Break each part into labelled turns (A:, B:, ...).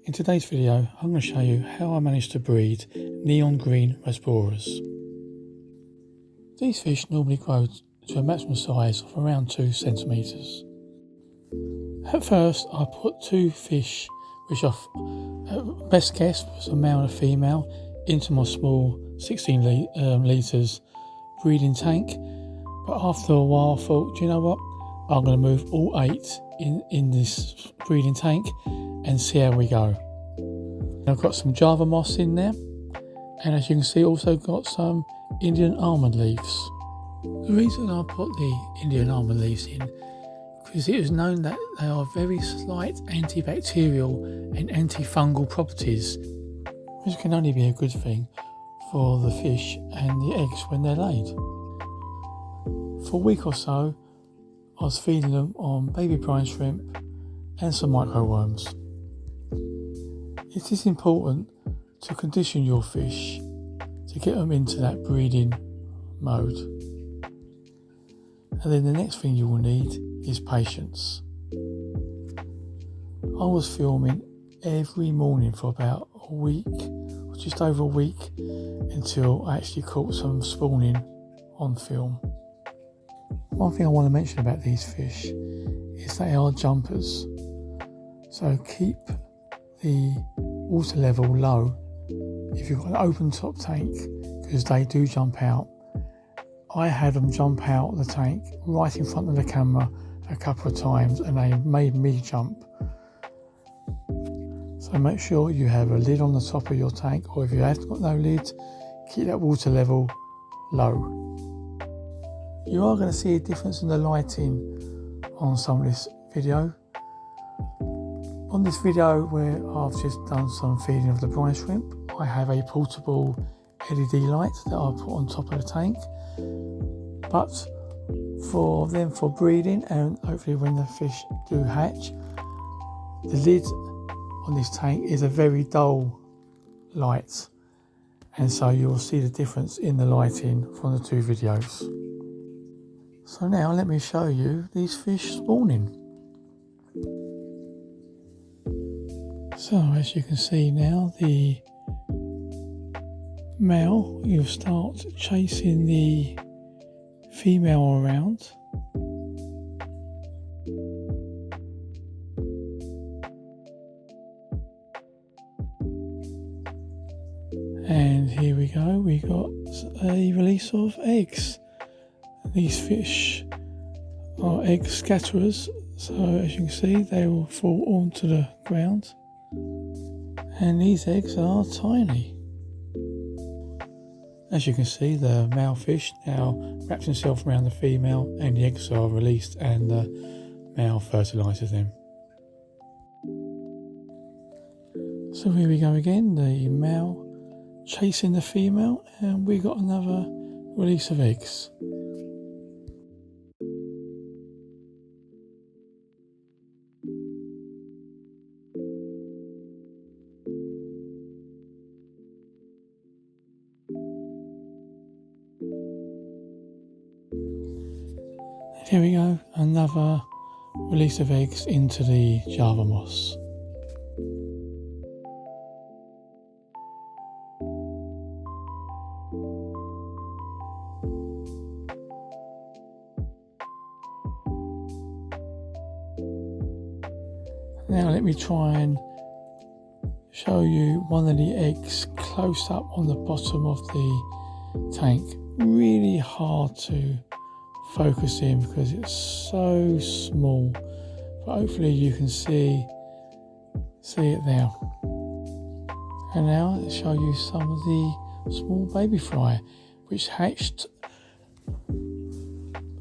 A: In today's video, I'm going to show you how I managed to breed Neon Green Rasboras. These fish normally grow to a maximum size of around 2 centimetres. At first, I put 2 fish, which I best guess was a male and a female, into my small 16 litres breeding tank. But after a while, I thought, do you know what? I'm going to move all 8 in this breeding tank and see how we go. I've got some Java moss in there, and as you can see, also got some Indian almond leaves. The reason I put the Indian almond leaves in, because it is known that they are very slight antibacterial and antifungal properties, which can only be a good thing for the fish and the eggs when they're laid. For a week or so, I was feeding them on baby brine shrimp and some microworms. It is important to condition your fish to get them into that breeding mode. And then the next thing you will need is patience. I was filming every morning for about a week, or just over a week, until I actually caught some spawning on film. One thing I want to mention about these fish is they are jumpers. So keep the water level low if you've got an open top tank, because they do jump out. I had them jump out the tank right in front of the camera a couple of times, and they made me jump. So make sure you have a lid on the top of your tank, or if you have got no lid, keep that water level low. You are going to see a difference in the lighting on some of this video. On this video where I've just done some feeding of the brine shrimp, I have a portable LED light that I put on top of the tank. But for breeding, and hopefully when the fish do hatch, the lid on this tank is a very dull light, and so you'll see the difference in the lighting from the 2 videos. So now let me show you these fish spawning. So as you can see now, the male, you'll start chasing the female around. And here we go, we got a release of eggs. These fish are egg scatterers, so as you can see, they will fall onto the ground. And these eggs are tiny. As you can see, the male fish now wraps himself around the female, and the eggs are released, and the male fertilises them. So here we go again, the male chasing the female, and we got another release of eggs. Here we go, another release of eggs into the Java moss. Now let me try and show you one of the eggs close up on the bottom of the tank. Really hard to focus in because it's so small, but hopefully you can see it now. And now I'll show you some of the small baby fry which hatched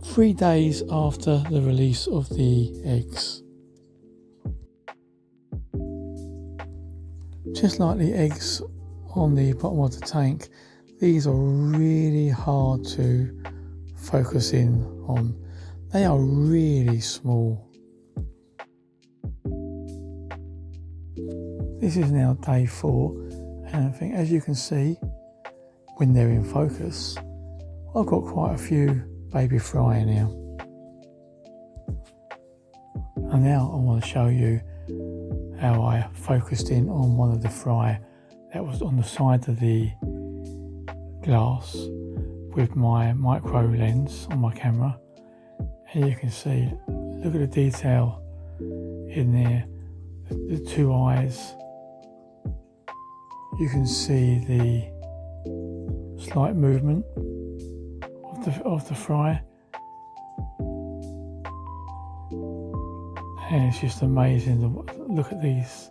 A: 3 days after the release of the eggs. Just like the eggs on the bottom of the tank, these are really hard to focus in on. They are really small. This is now day 4, and I think, as you can see, when they're in focus, I've got quite a few baby fry now. And now I want to show you how I focused in on one of the fry that was on the side of the glass with my micro lens on my camera. And you can see, look at the detail in there, the two eyes. You can see the slight movement of the fry, and it's just amazing to look at these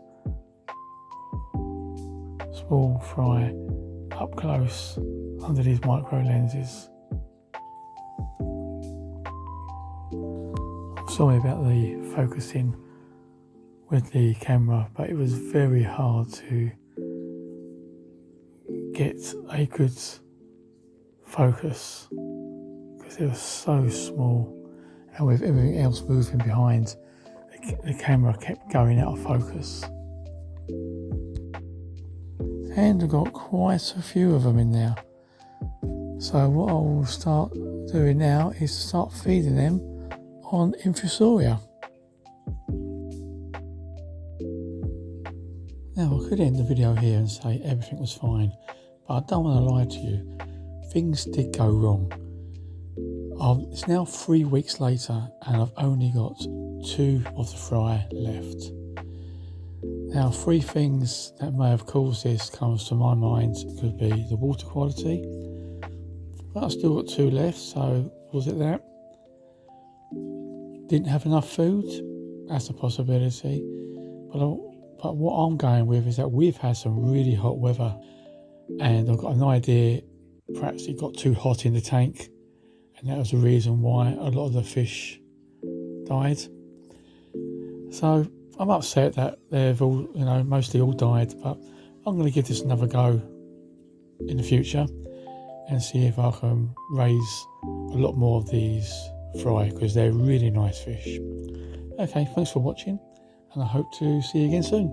A: small fry up close under these micro lenses. I'm sorry about the focusing with the camera, but it was very hard to get a good focus because it was so small, and with everything else moving behind, the camera kept going out of focus. And I've got quite a few of them in there. So what I will start doing now is to start feeding them on infusoria. Now I could end the video here and say everything was fine, but I don't want to lie to you. Things did go wrong. It's now 3 weeks later and I've only got 2 of the fry left. Now 3 things that may have caused this comes to my mind. Could be the water quality, but I've still got 2 left, so was it that? Didn't have enough food? That's a possibility. But what I'm going with is that we've had some really hot weather, and I've got an idea, perhaps it got too hot in the tank, and that was the reason why a lot of the fish died. So I'm upset that they've all, mostly all died, but I'm going to give this another go in the future and see if I can raise a lot more of these fry, because they're really nice fish. Okay, thanks for watching, and I hope to see you again soon.